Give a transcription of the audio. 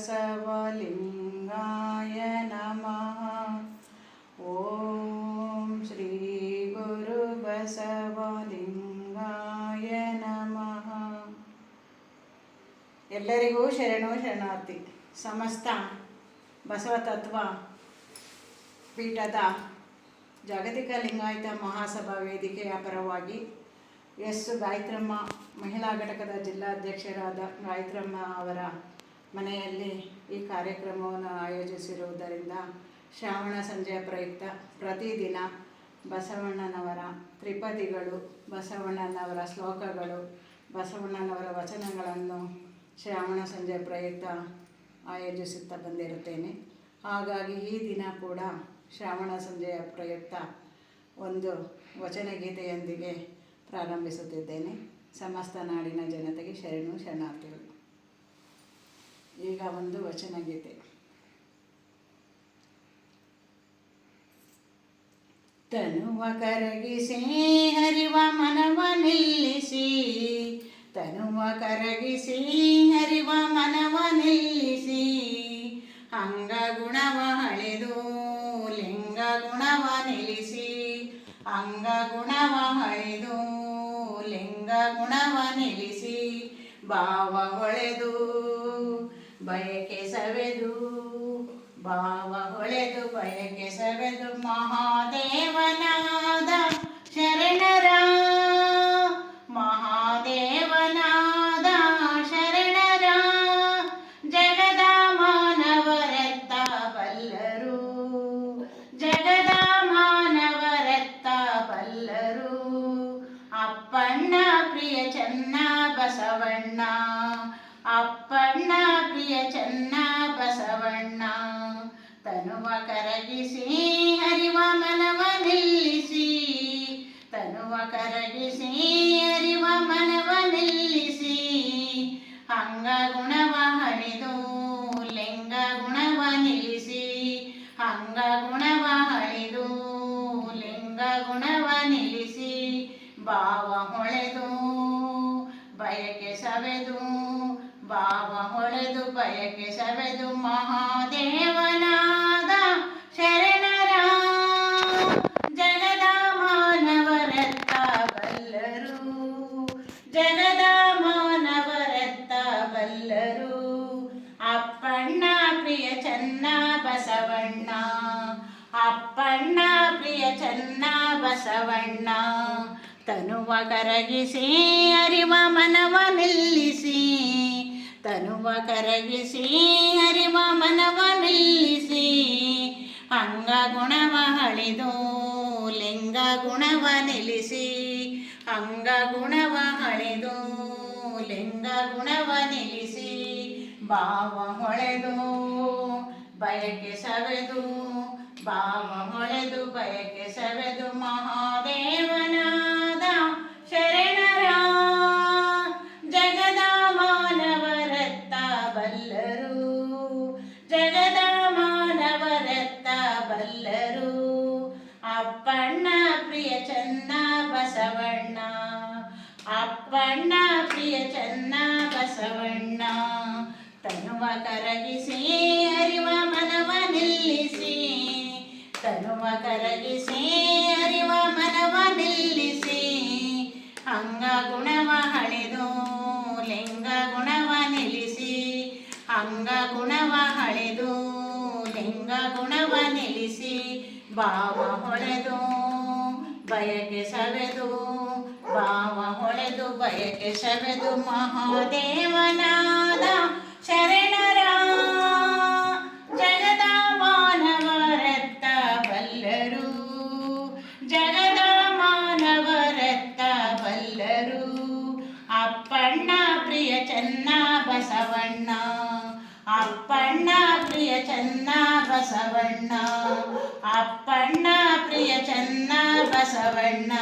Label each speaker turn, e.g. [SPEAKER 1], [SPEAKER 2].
[SPEAKER 1] ಬಸವಲಿಂಗಾಯ ನಮಃ. ಓಂ ಶ್ರೀ ಗುರು ಬಸವಲಿಂಗಾಯ ನಮಃ. ಎಲ್ಲರಿಗೂ ಶರಣು ಶರಣಾರ್ಥಿ. ಸಮಸ್ತ ಬಸವತತ್ವ ಪೀಠದ ಜಾಗತಿಕ ಲಿಂಗಾಯತ ಮಹಾಸಭಾ ವೇದಿಕೆಯ ಪರವಾಗಿ ಗಾಯತ್ರಮ್ಮ ಮಹಿಳಾ ಘಟಕದ ಜಿಲ್ಲಾಧ್ಯಕ್ಷರಾದ ಗಾಯತ್ರಮ್ಮ ಅವರ ಮನೆಯಲ್ಲಿ ಈ ಕಾರ್ಯಕ್ರಮವನ್ನು ಆಯೋಜಿಸಿರುವುದರಿಂದ ಶ್ರಾವಣ ಸಂಜೆಯ ಪ್ರಯುಕ್ತ ಪ್ರತಿದಿನ ಬಸವಣ್ಣನವರ ತ್ರಿಪದಿಗಳು, ಬಸವಣ್ಣನವರ ಶ್ಲೋಕಗಳು, ಬಸವಣ್ಣನವರ ವಚನಗಳನ್ನು ಶ್ರಾವಣ ಸಂಜೆಯ ಪ್ರಯುಕ್ತ ಆಯೋಜಿಸುತ್ತಾ ಬಂದಿರುತ್ತೇನೆ. ಹಾಗಾಗಿ ಈ ದಿನ ಕೂಡ ಶ್ರಾವಣ ಸಂಜೆಯ ಪ್ರಯುಕ್ತ ಒಂದು ವಚನಗೀತೆಯೊಂದಿಗೆ ಪ್ರಾರಂಭಿಸುತ್ತಿದ್ದೇನೆ. ಸಮಸ್ತ ನಾಡಿನ ಜನತೆಗೆ ಶರಣು ಶರಣಾರ್ಥಿಗಳು. ಈಗ ಒಂದು ವಚನಗೀತೆ. ತನುವ ಕರಗಿಸಿ ಹರಿವ ಮನವ ನಿಲ್ಲಿಸಿ, ತನುವ ಕರಗಿಸಿ ಹರಿವ ಮನವ ನಿಲ್ಲಿಸಿ, ಅಂಗ ಗುಣವ ಹಳೆದು ಲಿಂಗ ಗುಣವ ನಿಲ್ಲಿಸಿ, ಅಂಗ ಗುಣವ ಹಳೆದು ಲಿಂಗ ಗುಣವ ನಿಲ್ಲಿಸಿ, ಭಾವ ಹೊಳೆದು ಬಯಕೆ ಸವೆದು, ಭಾವ ಹೊಳೆದು ಬಯಕೆ ಸವೆದು, ಮಹಾದೇವನಾದ ಶರಣರ, ಮಹಾದೇವನಾದ ಶರಣರ, ಜಗದ ಮಾನವರೆತ್ತ ಬಲ್ಲರು, ಜಗದ ಮಾನವರೆತ್ತ ಬಲ್ಲರು, ಅಪ್ಪಣ್ಣ ಪ್ರಿಯ ಚೆನ್ನ ಬಸವಣ್ಣ, ಅಪ್ಪಣ್ಣ ಪ್ರಿಯ ಚೆನ್ನ ಬಸವಣ್ಣ, ತನುವ ಕರಗಿಸಿ ಹರಿವ ಮನವ ನಿಲ್ಲಿಸಿ, ತನುವ ಕರಗಿಸಿ ಹರಿವ ಮನವ ನಿಲ್ಲಿಸಿ, ಅಂಗ ಗುಣವ ಹಳಿದು ಲಿಂಗ ಗುಣವ ನಿಲ್ಲಿಸಿ, ಅಂಗ ಗುಣವ ಹಳಿದು ಲಿಂಗ ಗುಣವ ನಿಲ್ಲಿಸಿ, ಭಾವ ಹೊಳೆದು ಬಯಕೆ ಸವೆದು, ಭಾವ ಹೊಳೆದು ಬಯಕೆ ಸವೆದು, ಮಹಾದೇವನಾದ ಶರಣರ, ಜಗದ ಮಾನವರೆತ್ತ ಬಲ್ಲರು, ಜಗದ ಮಾನವರೆತ್ತ ಬಲ್ಲರು, ಅಪ್ಪಣ್ಣ ಪ್ರಿಯ ಚೆನ್ನ ಬಸವಣ್ಣ, ಅಪ್ಪಣ್ಣ ಪ್ರಿಯ ಚೆನ್ನ ಬಸವಣ್ಣ, ತನುವ ಕರಗಿಸಿ ಹರಿವ ಮನವ ನಿಲ್ಲಿಸಿ, ತನುವ ಕರಗಿಸಿ ಹರಿವ ಮನವ ನಿಲ್ಲಿಸಿ, ಅಂಗ ಗುಣವ ಹಳಿದು ಲಿಂಗ ಗುಣವ ನಿಲ್ಲಿಸಿ, ಅಂಗ ಗುಣವ ಹಳಿದು ಲಿಂಗ ಗುಣವ ನಿಲ್ಲಿಸಿ, ಭಾವ ಹೊಳೆದು ಬಯಕೆ ಸವೆದು, ಭಾವ ಹೊಳೆದು ಬಯಕೆ ಸವೆದು, ಮಹಾದೇವನಾದ ಶರಣರ, ಜಗದ ಮಾನವರೆತ್ತ ಬಲ್ಲರು, ಜಗದ ಮಾನವರೆತ್ತ ಬಲ್ಲರು, ಅಪ್ಪಣ್ಣ ಪ್ರಿಯ ಚೆನ್ನ ಬಸವಣ್ಣ, ಅಪ್ಪಣ್ಣ ಪ್ರಿಯ ಚೆನ್ನ ಬಸವಣ್ಣ, ತನುವ ಕರಗಿಸಿ ಹರಿವ ಮನವ ನಿಲ್ಲಿಸಿ, ತನುವ ಕರಗಿಸಿ ಹರಿವ ಮನವ ನಿಲ್ಲಿಸಿ, ಅಂಗ ಗುಣವ ಹಳೆದು ಲಿಂಗ ಗುಣವ ನಿಲ್ಲಿಸಿ, ಅಂಗ ಗುಣವ ಹಳೆದು ಲಿಂಗ ಗುಣವ ನಿಲ್ಲಿಸಿ, ಭಾವ ಹೊಳೆದು ಬಯಕೆ ಸವೆದು, ಭಾವ ಹೊಳೆದು ಬಯಕೆ ಸವೆದು, ಮಹಾದೇವನಾದ ಶರಣರ, ಜಗದ ಮಾನವರೆತ್ತ ಬಲ್ಲರು, ಜಗದ ಮಾನವರೆತ್ತ ಬಲ್ಲರು, ಅಪ್ಪಣ್ಣ ಪ್ರಿಯ ಚೆನ್ನ ಬಸವಣ್ಣ, ಅಪ್ಪಣ್ಣ ಪ್ರಿಯ ಚೆನ್ನ ಬಸವಣ್ಣ, ಅಪ್ಪಣ್ಣ ಪ್ರಿಯ ಚೆನ್ನ ಬಸವಣ್ಣ.